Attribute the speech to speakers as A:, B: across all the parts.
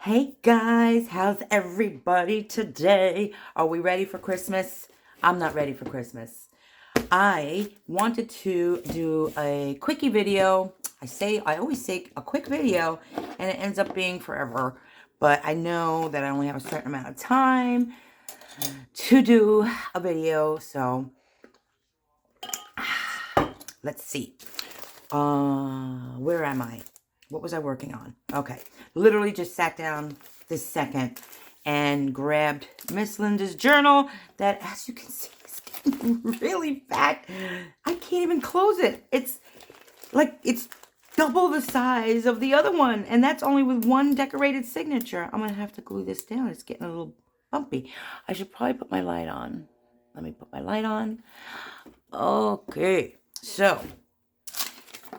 A: Hey guys, how's everybody today? Are we ready for Christmas? I'm not ready for Christmas. I wanted to do a quickie video. I always say a quick video and it ends up being forever. But I know that I only have a certain amount of time to do a video. So let's see. Where am I? What was I working on? Okay. Literally just sat down this second and grabbed Miss Linda's journal that, as you can see, is getting really fat. I can't even close it. It's double the size of the other one, and that's only with one decorated signature. I'm going to have to glue this down. It's getting a little bumpy. I should probably put my light on. Let me put my light on. Okay. So,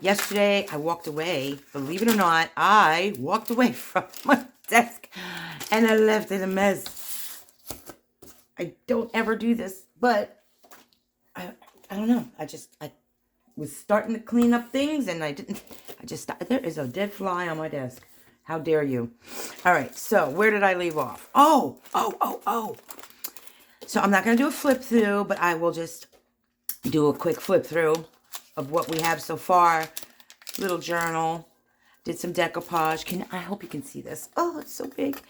A: yesterday, I walked away. Believe it or not, I walked away from my desk and I left it a mess. I don't ever do this, but I don't know. I was starting to clean up things and I didn't. There is a dead fly on my desk. How dare you? All right, so where did I leave off? Oh. So I'm not going to do a flip through, but I will just do a quick flip through of what we have so far. Little journal. Did some decoupage. I hope you can see this. Oh, it's so big.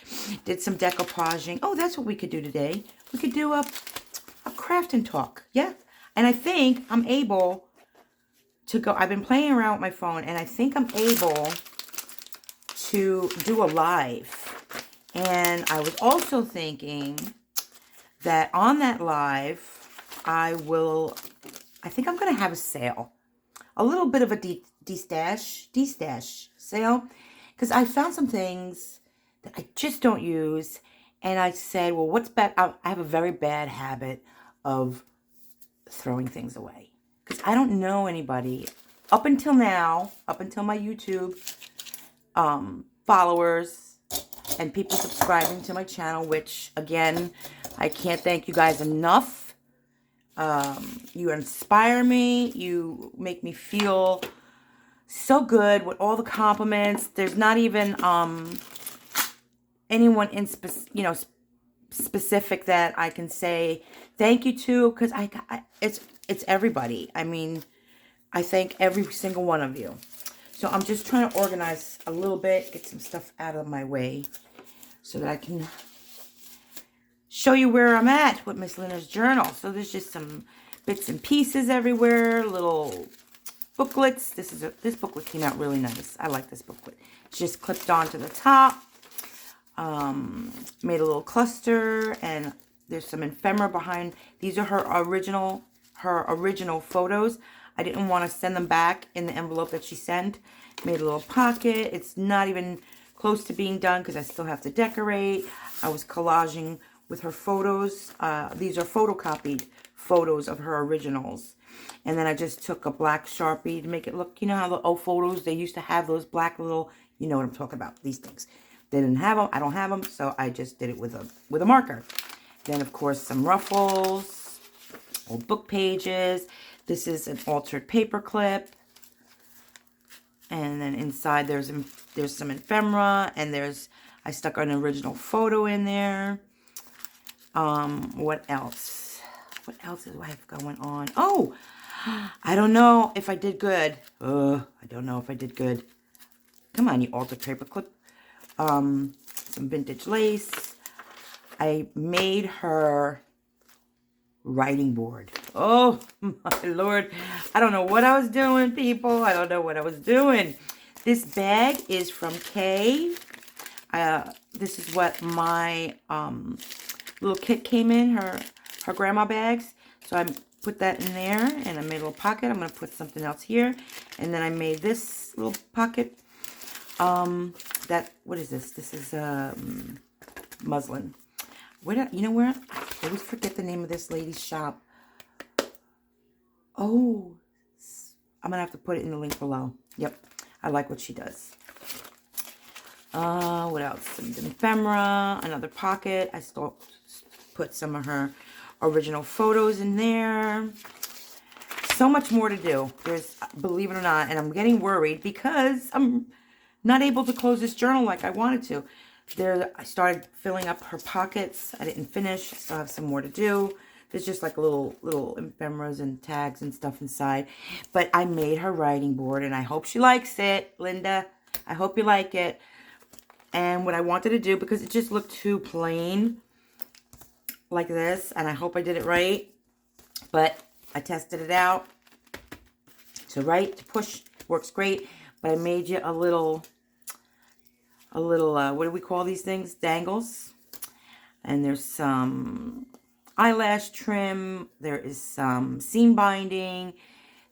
A: Did some decoupaging. Oh, that's what we could do today. We could do a craft and talk. Yeah. And I think I'm able to go. I've been playing around with my phone, and I think I'm able to do a live. And I was also thinking that on that live, I think I'm going to have a sale. A little bit of a de-stash sale. Because I found some things that I just don't use. And I said, well, what's bad? I have a very bad habit of throwing things away. Because I don't know anybody, up until now, up until my YouTube followers and people subscribing to my channel, which, again, I can't thank you guys enough. You inspire me. You make me feel so good with all the compliments. There's not even anyone in specific that I can say thank you to, because it's everybody. I mean, I thank every single one of you. So I'm just trying to organize a little bit, get some stuff out of my way so that I can show you where I'm at with Miss Linda's journal. So there's just some bits and pieces everywhere, little booklets. This booklet came out really nice. I like this booklet. It's just clipped onto the top. Made a little cluster, and there's some ephemera behind. These are her original photos. I didn't want to send them back in the envelope that she sent. Made a little pocket. It's not even close to being done because I still have to decorate. I was collaging with her photos. These are photocopied photos of her originals. And then I just took a black Sharpie to make it look, you know how the old photos, they used to have those black little, you know what I'm talking about, these things. They didn't have them. I don't have them, so I just did it with a marker. Then, of course, some ruffles, old book pages. This is an altered paper clip. And then inside there's some ephemera, and I stuck an original photo in there. What else? What else do I have going on? Oh, I don't know if I did good. I don't know if I did good. Come on, you altered paper clip. Some vintage lace. I made her writing board. Oh, my Lord. I don't know what I was doing, people. I don't know what I was doing. This bag is from Kay. This is what my little kit came in, her grandma bags. So I put that in there, and I made a little pocket. I'm going to put something else here. And then I made this little pocket. What is this? This is muslin. You know where? I always forget the name of this lady's shop. Oh, I'm going to have to put it in the link below. Yep. I like what she does. What else? Some ephemera, another pocket. I still put some of her original photos in there. So much more to do. There's, believe it or not, and I'm getting worried because I'm not able to close this journal like I wanted to. There, I started filling up her pockets. I didn't finish. I still have some more to do. There's just like little ephemeras and tags and stuff inside. But I made her writing board, and I hope she likes it, Linda. I hope you like it. And what I wanted to do, because it just looked too plain like this, and I hope I did it right, but I tested it out. To write, to push, works great. But I made you a little, what do we call these things? Dangles. And there's some eyelash trim. There is some seam binding.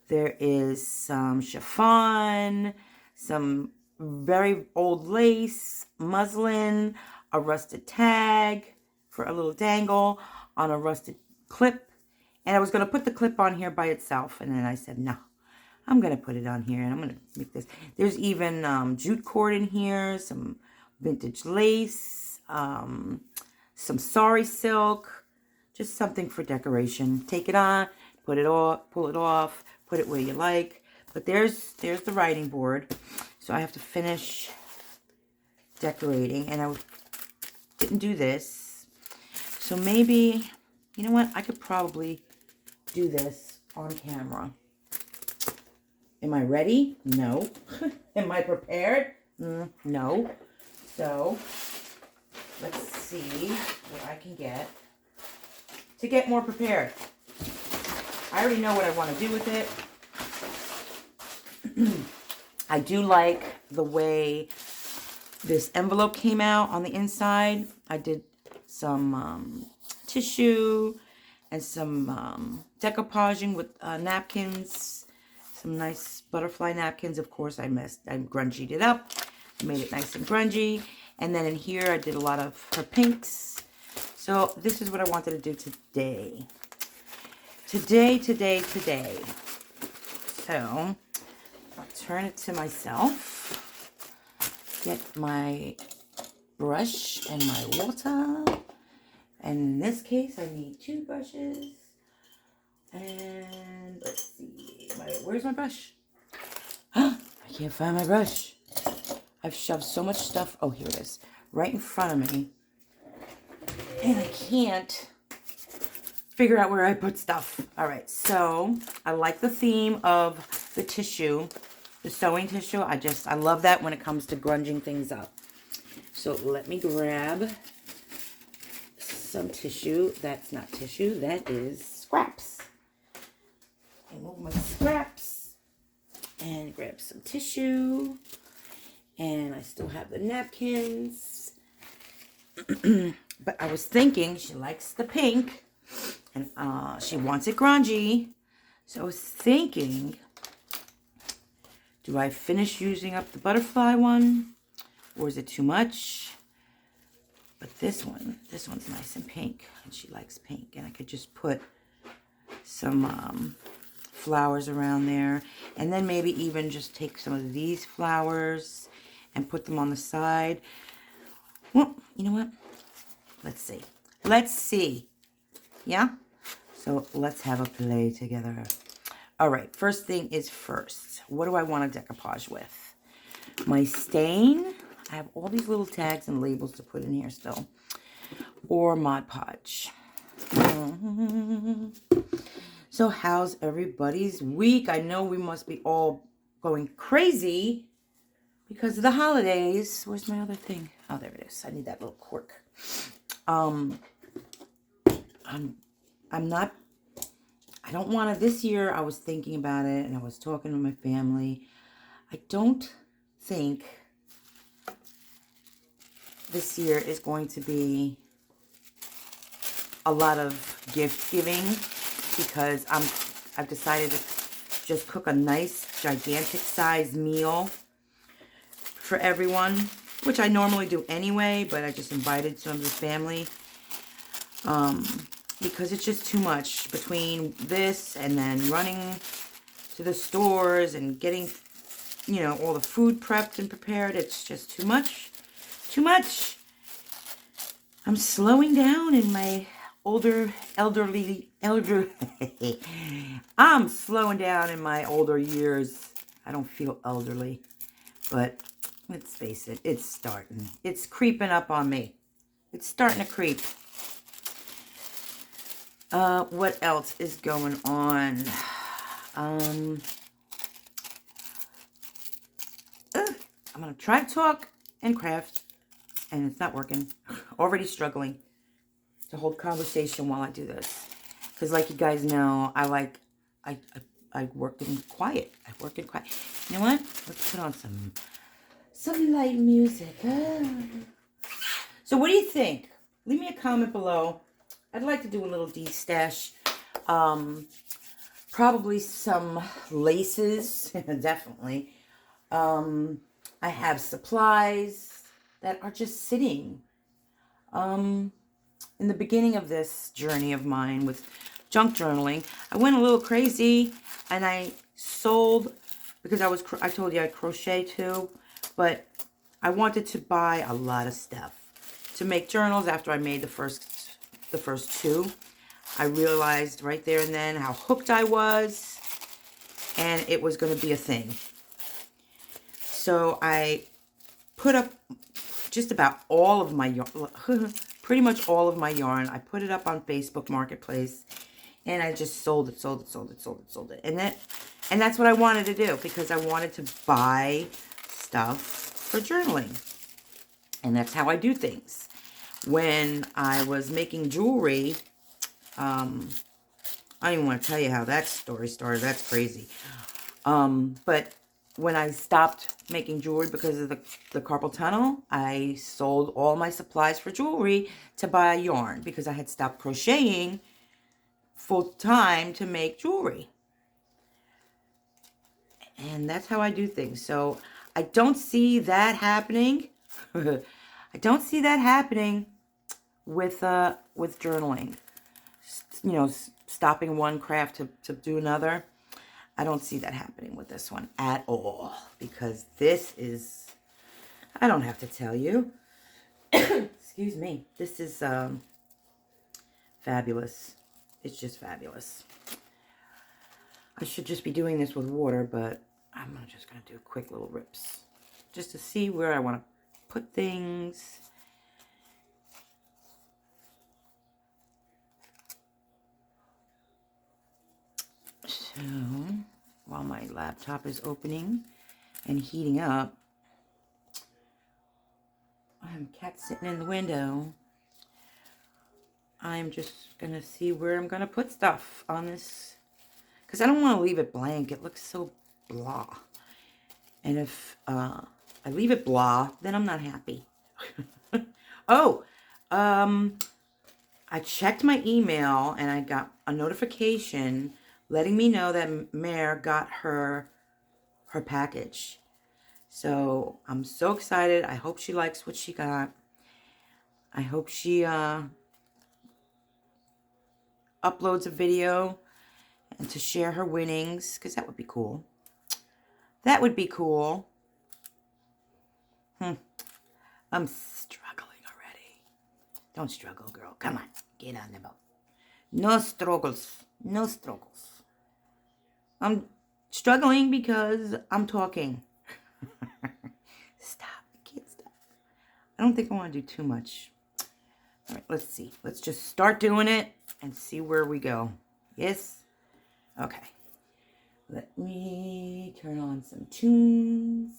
A: There is some chiffon, some very old lace, muslin, a rusted tag for a little dangle on a rusted clip. And I was going to put the clip on here by itself. And then I said, no, I'm going to put it on here. And I'm going to make this. There's even jute cord in here, some vintage lace, some sari silk, just something for decoration. Take it on, put it off, pull it off, put it where you like. But there's the writing board. So I have to finish decorating, and I didn't do this. So maybe, you know what? I could probably do this on camera. Am I ready? No. Am I prepared? No. So let's see what I can get to get more prepared. I already know what I want to do with it. I do like the way this envelope came out on the inside. I did some tissue and some decoupaging with napkins. Some nice butterfly napkins. Of course, I grungied it up. Made it nice and grungy. And then in here, I did a lot of her pinks. So this is what I wanted to do today. Today. So I'll turn it to myself. Get my brush and my water. And in this case, I need 2 brushes. And let's see. Where's my brush? I can't find my brush. I've shoved so much stuff. Oh, here it is. Right in front of me. And I can't figure out where I put stuff. All right, so I like the theme of the tissue, the sewing tissue. I love that when it comes to grunging things up. So let me grab some tissue. That's not tissue, that is scraps. And move my scraps and grab some tissue. And I still have the napkins. But I was thinking she likes the pink. And she wants it grungy. So I was thinking, do I finish using up the butterfly one? Or is it too much? But this one's nice and pink. And she likes pink. And I could just put some flowers around there. And then maybe even just take some of these flowers and put them on the side. Well, you know what? Let's see. Let's see. Yeah? So let's have a play together. All right. First thing is first. What do I want to decoupage with? My stain. I have all these little tags and labels to put in here still. Or Mod Podge. So how's everybody's week? I know we must be all going crazy because of the holidays. Where's my other thing? Oh, there it is. I need that little cork. I don't want to, this year I was thinking about it and I was talking to my family. I don't think this year is going to be a lot of gift giving because I've decided to just cook a nice gigantic size meal for everyone, which I normally do anyway, but I just invited some of the family because it's just too much between this and then running to the stores and getting, you know, all the food prepped and prepared. It's just too much. Too much. I'm slowing down in my I'm slowing down in my older years. I don't feel elderly, but let's face it, it's starting. It's creeping up on me. It's starting to creep. What else is going on? I'm going to try to talk and craft, and it's not working. Already struggling to hold conversation while I do this. Because like you guys know, I work in quiet. I work in quiet. You know what? Let's put on some light music. So what do you think? Leave me a comment below. I'd like to do a little de-stash. Probably some laces, definitely. I have supplies that are just sitting. In the beginning of this journey of mine with junk journaling, I went a little crazy and I sold, because I told you I crochet too, but I wanted to buy a lot of stuff to make journals. After I made the first two, I realized right there and then how hooked I was, and it was going to be a thing. So I put up just about all of my yarn, pretty much all of my yarn. I put it up on Facebook Marketplace, and I just sold it. And that's what I wanted to do, because I wanted to buy stuff for journaling. And that's how I do things. When I was making jewelry, I don't even want to tell you how that story started. That's crazy. But when I stopped making jewelry because of the carpal tunnel, I sold all my supplies for jewelry to buy yarn, because I had stopped crocheting full time to make jewelry. And that's how I do things. So I don't see that happening. I don't see that happening with journaling. You know, stopping one craft to do another. I don't see that happening with this one at all, because this is, I don't have to tell you. Excuse me. This is fabulous. It's just fabulous. I should just be doing this with water, but I'm just going to do quick little rips just to see where I want to put things. So, while my laptop is opening and heating up, I have a cat sitting in the window. I'm just going to see where I'm going to put stuff on this, because I don't want to leave it blank. It looks so blah. And if I leave it blah, then I'm not happy. Oh, I checked my email and I got a notification letting me know that Mare got her package. So I'm so excited. I hope she likes what she got. I hope she uploads a video and to share her winnings, because that would be cool. That would be cool. I'm struggling already. Don't struggle, girl. Come on. Get on the boat. No struggles. No struggles. I'm struggling because I'm talking. Stop. Can't stop. I don't think I want to do too much. All right, let's see. Let's just start doing it and see where we go. Yes? Okay. Let me turn on some tunes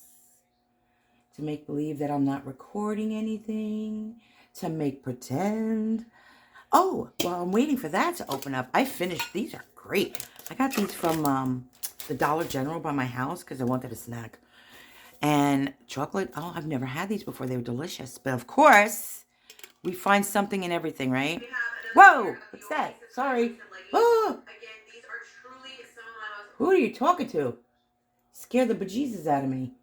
A: to make believe that I'm not recording anything, to make pretend. Oh, while I'm waiting for that to open up, I finished. These are great. I got these from the Dollar General by my house because I wanted a snack. And chocolate, oh, I've never had these before. They were delicious. But of course, we find something in everything, right? Whoa, what's that? Sorry. Oh, who are you talking to? Scared the bejesus out of me.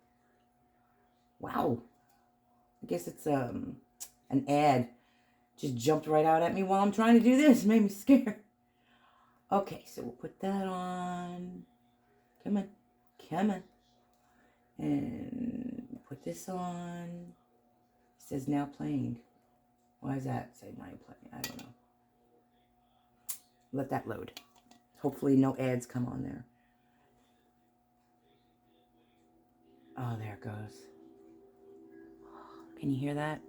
A: Wow. I guess it's an ad. Just jumped right out at me while I'm trying to do this. Made me scared. Okay, so we'll put that on. Come on. Come on. And put this on. It says now playing. Why does that say now playing? I don't know. Let that load. Hopefully no ads come on there. Oh, there it goes. Can you hear that?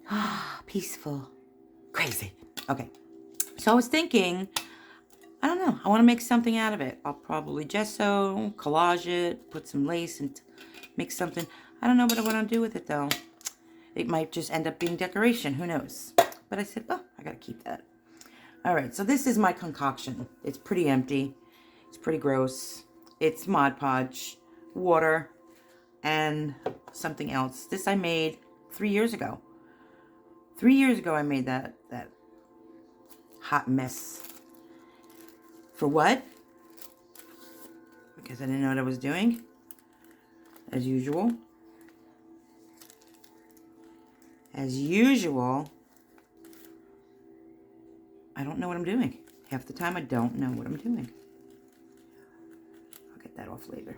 A: Ah, peaceful. Crazy. Okay. So I was thinking, I don't know. I want to make something out of it. I'll probably gesso, collage it, put some lace and make something. I don't know what I want to do with it though. It might just end up being decoration. Who knows? But I said, oh, I got to keep that. All right. So this is my concoction. It's pretty empty. It's pretty gross. It's Mod Podge, water, and something else. This I made 3 years ago. 3 years ago I made that hot mess. For what? Because I didn't know what I was doing. As usual. As usual. I don't know what I'm doing. Half the time I don't know what I'm doing. I'll get that off later.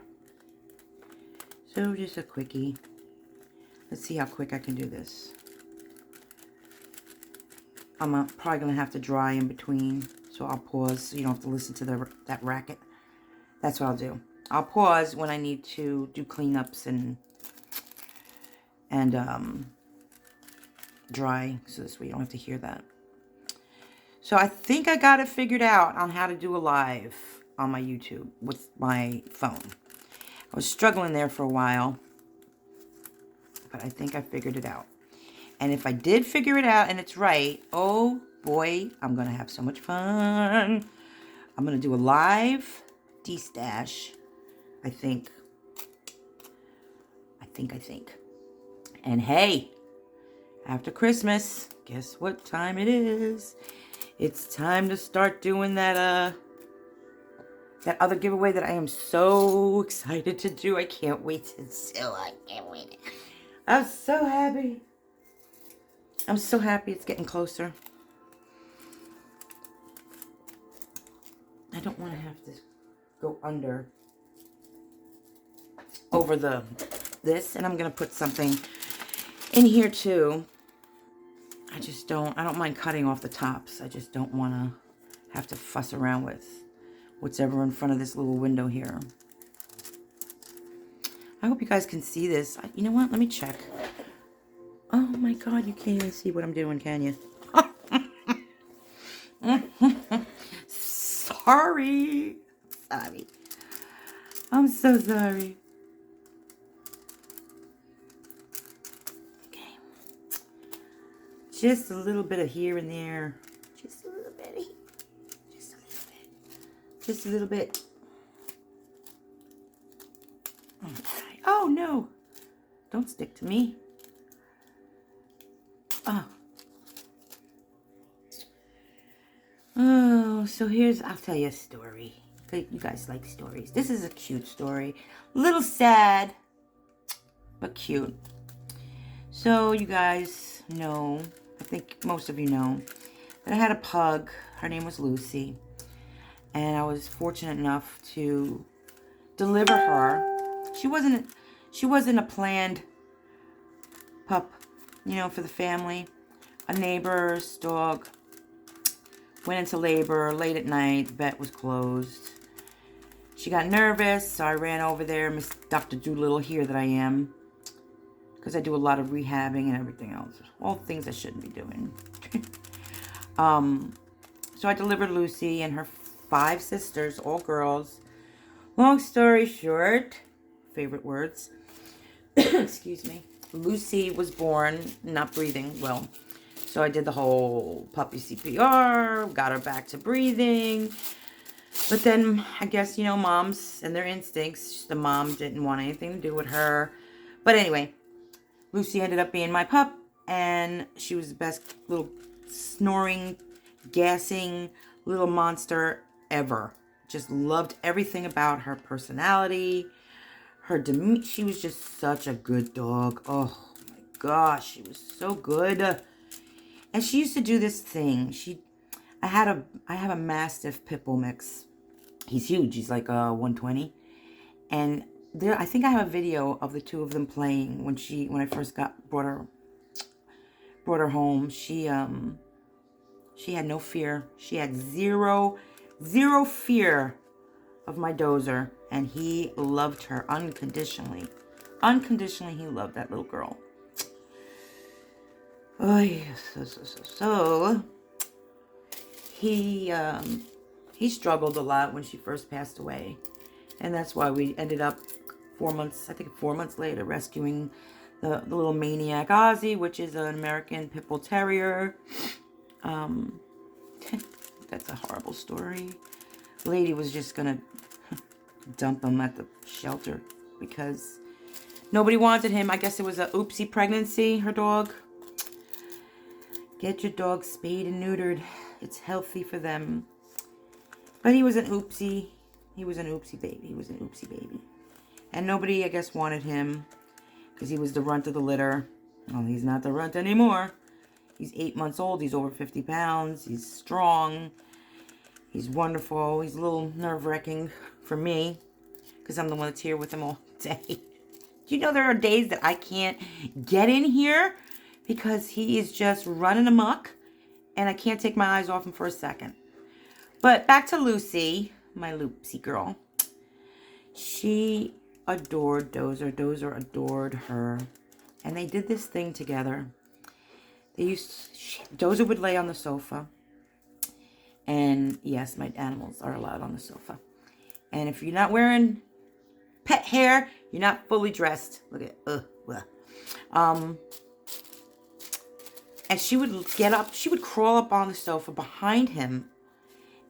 A: So just a quickie. Let's see how quick I can do this. I'm probably going to have to dry in between. So I'll pause so you don't have to listen to that racket. That's what I'll do. I'll pause when I need to do cleanups and dry. So this way you don't have to hear that. So I think I got it figured out on how to do a live on my YouTube with my phone. I was struggling there for a while, but I think I figured it out. And if I did figure it out and it's right, oh boy, I'm going to have so much fun. I'm going to do a live de-stash, I think. And hey, after Christmas, guess what time it is? It's time to start doing that other giveaway that I am so excited to do. I can't wait to do. I can't wait. I'm so happy. I'm so happy it's getting closer. I don't want to have to go over this, and I'm going to put something in here too. I don't mind cutting off the tops. I just don't want to have to fuss around with what's ever in front of this little window here. I hope you guys can see this. You know what? Let me check. Oh my God, you can't even see what I'm doing, can you? Sorry. I'm so sorry. Okay. Just a little bit of here and there. Just a little bit. Just a little bit. Just a little bit. Okay. Oh no. Don't stick to me. Oh, so I'll tell you a story. You guys like stories. This is a cute story. A little sad, but cute. So you guys know, I think most of you know, that I had a pug. Her name was Lucy. And I was fortunate enough to deliver her. She wasn't a planned pup, for the family. A neighbor's dog went into labor late at night. The vet was closed. She got nervous, so I ran over there. Miss Dr. Doolittle here that I am. Because I do a lot of rehabbing and everything else. All things I shouldn't be doing. So I delivered Lucy and her 5 sisters, all girls. Long story short, favorite words. Excuse me. Lucy was born not breathing well. So I did the whole puppy CPR, got her back to breathing. But then, I guess, moms and their instincts, the mom didn't want anything to do with her. But anyway, Lucy ended up being my pup, and she was the best little snoring, gassing little monster ever. Just loved everything about her personality, her demeanor. She was just such a good dog. Oh my gosh, she was so good. And she used to do this thing. I have a Mastiff Pit Bull mix. He's huge. He's like 120. And I think I have a video of the two of them playing when I first brought her home. She had no fear. She had zero fear of my dozer, and he loved her unconditionally. Unconditionally, he loved that little girl. Oh, yes. So he struggled a lot when she first passed away. And that's why we ended up 4 months later, rescuing the little maniac Ozzy, which is an American Pit Bull Terrier. That's a horrible story. The lady was just gonna dump him at the shelter because nobody wanted him. I guess it was a oopsie pregnancy, her dog. Get your dog spayed and neutered. It's healthy for them. But he was an oopsie. He was an oopsie baby. And nobody, I guess, wanted him because he was the runt of the litter. Well, he's not the runt anymore. He's 8 months old. He's over 50 pounds. He's strong. He's wonderful. He's a little nerve-wracking for me because I'm the one that's here with him all day. Do you know there are days that I can't get in here because he is just running amok and I can't take my eyes off him for a second. But back to Lucy, my Lucy girl. She adored Dozer. Dozer adored her. And they did this thing together. Dozer would lay on the sofa. And yes, my animals are allowed on the sofa. And if you're not wearing pet hair, you're not fully dressed. Look at and she would get up, she would crawl up on the sofa behind him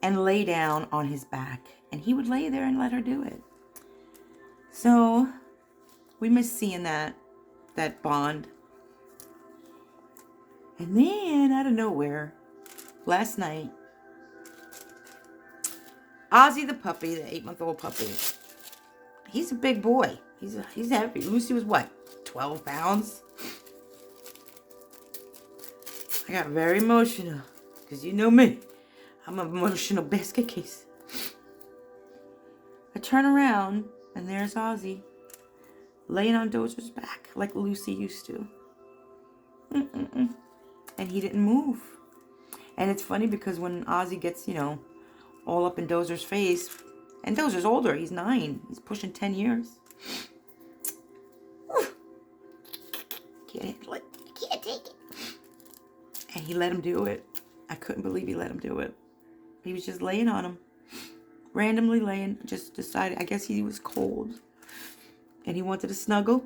A: and lay down on his back. And he would lay there and let her do it. So we miss seeing that bond. And then out of nowhere, last night, Ozzy the puppy, the 8-month-old puppy, he's a big boy. He's heavy. Lucy was what, 12 pounds? I got very emotional because you know me. I'm an emotional basket case. I turn around and there's Ozzy laying on Dozer's back like Lucy used to. And he didn't move. And it's funny because when Ozzy gets, all up in Dozer's face, and Dozer's older, he's 9. He's pushing 10 years. Can't handle it. I can't take it. And he let him do it. I couldn't believe he let him do it. He was just laying on him. Randomly laying. Just decided, I guess he was cold. And he wanted to snuggle.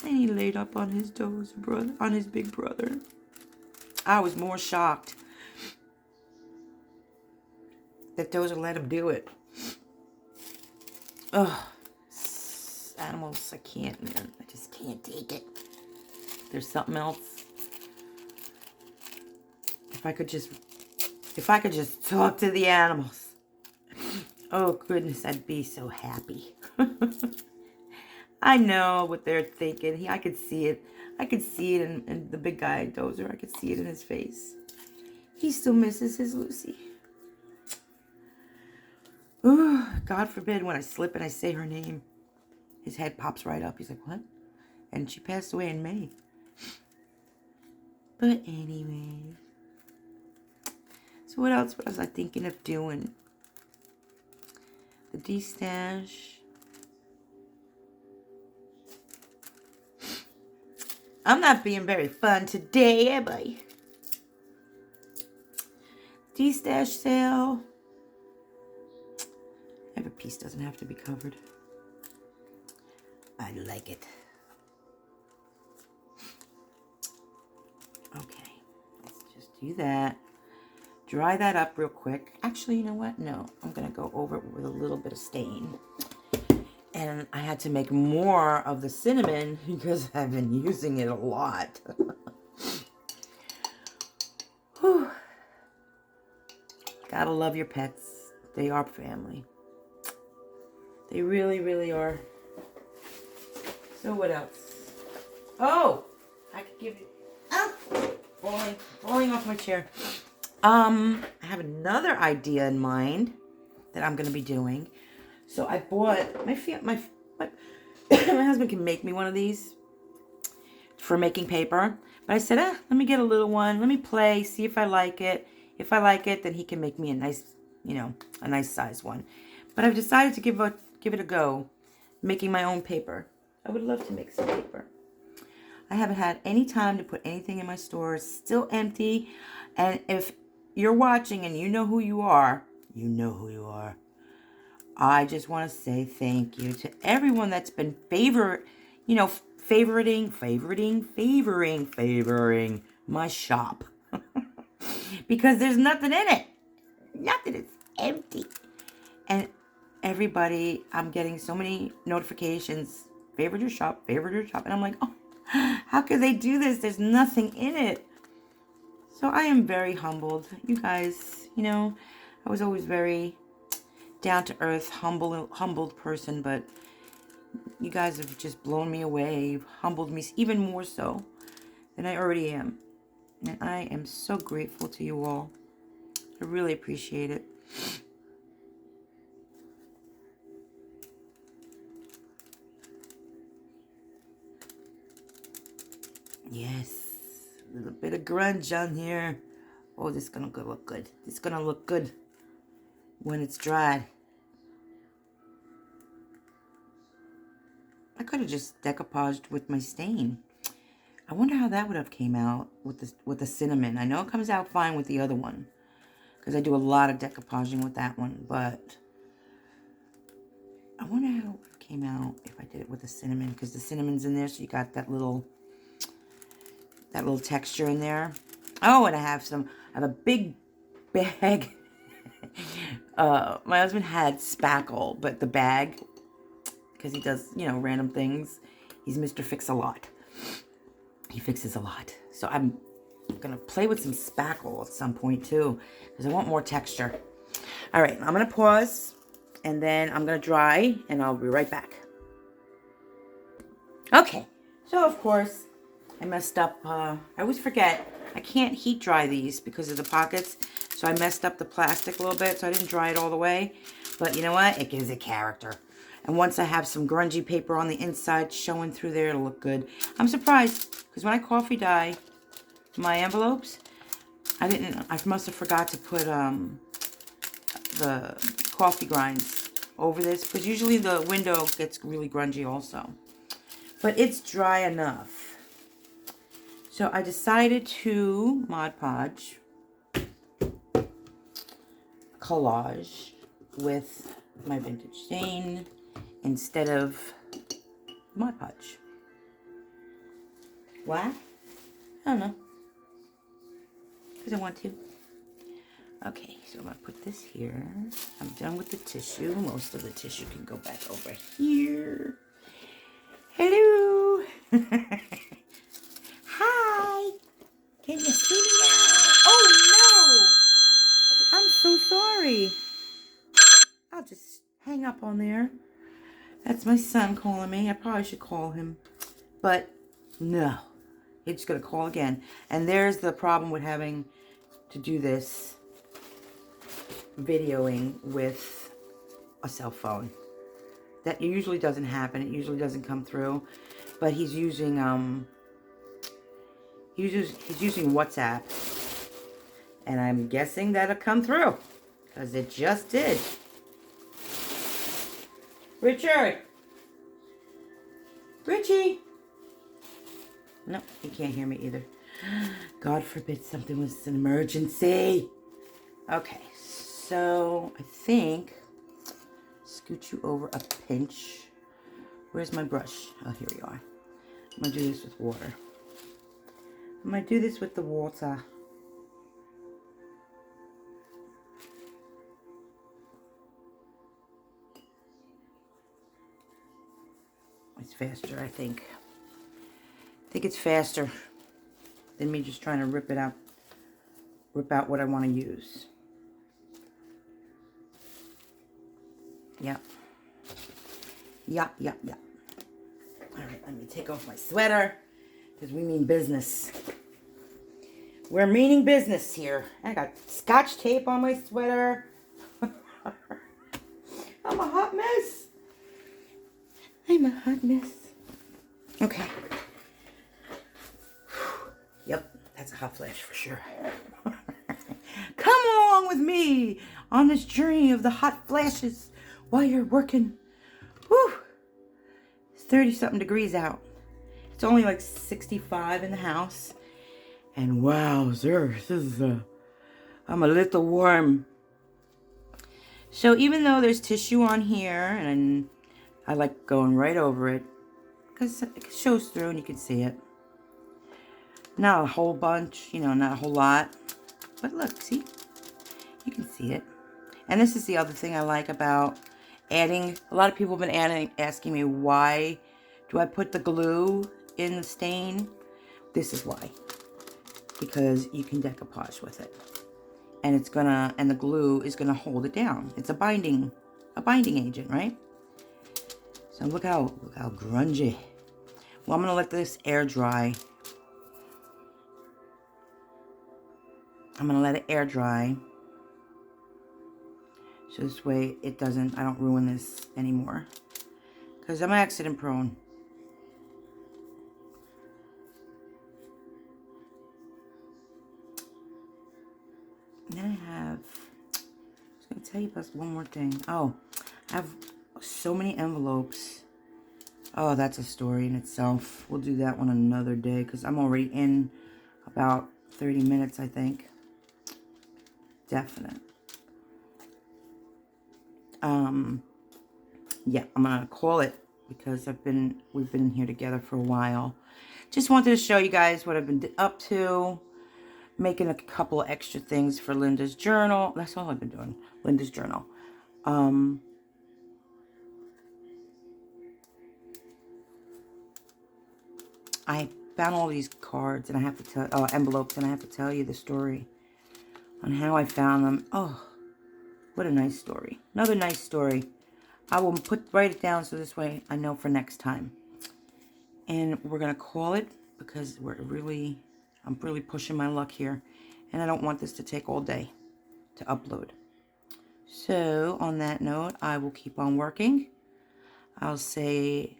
A: And he laid up on his Dozer brother, on his big brother. I was more shocked that Dozer let him do it. Ugh. Animals, I can't, man. I just can't take it. There's something else. If I could just talk to the animals. Oh, goodness, I'd be so happy. I know what they're thinking. I could see it. I could see it in the big guy, Dozer. I could see it in his face. He still misses his Lucy. Ooh, God forbid when I slip and I say her name. His head pops right up. He's like, what? And she passed away in May. But anyway. So what else was I thinking of doing? The de-stash. I'm not being very fun today, am I? De-stash sale. Every piece doesn't have to be covered. I like it. Okay, let's just do that. Dry that up real quick. Actually, you know what? No, I'm going to go over it with a little bit of stain. And I had to make more of the cinnamon because I've been using it a lot. Whew. Gotta love your pets. They are family. They really, really are. So what else? Oh! I could give you... Oh! Falling off my chair. I have another idea in mind that I'm going to be doing. So I bought... My husband can make me one of these for making paper. But I said, let me get a little one. Let me play, see if I like it. If I like it, then he can make me a nice, a nice size one. But I've decided to give it a go, making my own paper. I would love to make some paper. I haven't had any time to put anything in my store. It's still empty. And if you're watching and you know who you are, you know who you are. I just want to say thank you to everyone that's been favoring my shop. Because there's nothing in it. Nothing. It's empty. And everybody, I'm getting so many notifications. Favorite your shop. And I'm like, oh, how could they do this? There's nothing in it. So I am very humbled. You guys, I was always very down-to-earth, humbled person, but you guys have just blown me away. You've humbled me even more so than I already am. And I am so grateful to you all. I really appreciate it. Yes, a little bit of grunge on here. Oh, this is going to look good. It's going to look good when it's dried. I could have just decoupaged with my stain. I wonder how that would have came out with the cinnamon. I know it comes out fine with the other one, because I do a lot of decoupaging with that one, but I wonder how it came out if I did it with the cinnamon, because the cinnamon's in there, so you got that little texture in there. Oh, and I have a big bag. My husband had spackle, but the bag, because he does, random things. He's Mr. Fix-A-Lot. He fixes a lot. So I'm going to play with some spackle at some point too, because I want more texture. All right, I'm going to pause, and then I'm going to dry, and I'll be right back. Okay, so of course, I messed up. I always forget. I can't heat dry these because of the pockets. So I messed up the plastic a little bit, so I didn't dry it all the way. But you know what? It gives it character. And once I have some grungy paper on the inside showing through there, it'll look good. I'm surprised, because when I coffee dye my envelopes, I must have forgot to put the coffee grinds over this, because usually the window gets really grungy also. But it's dry enough. So I decided to Mod Podge Collage with my vintage stain instead of Mod Podge. Why? I don't know. Because I want to. Okay, so I'm going to put this here. I'm done with the tissue. Most of the tissue can go back over here. Hello. Hi. Can you see me now? Oh, no. I'm so sorry. I'll just hang up on there. That's my son calling me. I probably should call him. But no. He's just going to call again. And there's the problem with having to do this videoing with a cell phone. That usually doesn't happen. It usually doesn't come through. But he's using he's using WhatsApp. And I'm guessing that'll come through. Because it just did. Richard! Richie! No, he can't hear me either. God forbid something was an emergency. Okay, so I think scoot you over a pinch. Where's my brush? Oh, here we are. I'm going to do this with water. I'm going to do this with the water. It's faster, I think. I think it's faster than me just trying to rip out what I want to use. Yep. Yep. All right, let me take off my sweater, because we mean business. We're meaning business here. I got scotch tape on my sweater. I'm a hot mess. I'm a hot mess. Okay. Yep, that's a hot flash for sure. Come along with me on this journey of the hot flashes while you're working. Whew. 30-something degrees out. It's only like 65 in the house. And wow, sir, I'm a little warm. So even though there's tissue on here, and I like going right over it, because it shows through and you can see it. Not a whole bunch, you know, not a whole lot. But look, see? You can see it. And this is the other thing I like about adding. A lot of people have been asking me, why do I put the glue in the stain? This is why. Because you can decoupage with it. And it's gonna, and the glue is gonna hold it down. It's a binding agent, right? So look how grungy. Well, I'm gonna let this air dry. I'm gonna let it air dry. So this way it doesn't, I don't ruin this anymore. Because I'm accident prone. And then I have, I was going to tell you about one more thing. Oh, I have so many envelopes. Oh, that's a story in itself. We'll do that one another day because I'm already in about 30 minutes, I think. Definite. Yeah, I'm going to call it because we've been here together for a while. Just wanted to show you guys what I've been up to. Making a couple of extra things for Linda's journal. That's all I've been doing. Linda's journal. I found all these cards and I have to tell, envelopes, and I have to tell you the story on how I found them. Oh, what a nice story. Another nice story. I will write it down so this way I know for next time. And we're going to call it because I'm really pushing my luck here. And I don't want this to take all day to upload. So, on that note, I will keep on working. I'll see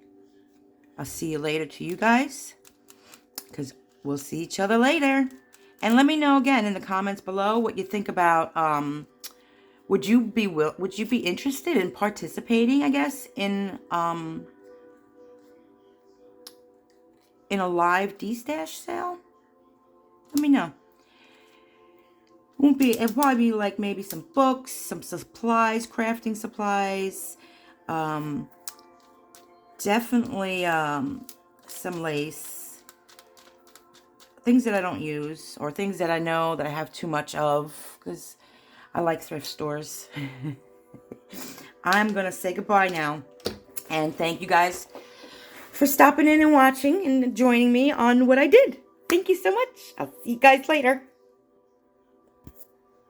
A: you later to you guys. Because we'll see each other later. And let me know again in the comments below what you think about, would you be interested in participating, I guess, in a live D-stash sale? Let me know. It'll probably be like maybe some books, some supplies, crafting supplies, definitely some lace, things that I don't use, or things that I know that I have too much of, because I like thrift stores. I'm gonna say goodbye now, and thank you guys for stopping in and watching and joining me on what I did. Thank you so much. I'll see you guys later.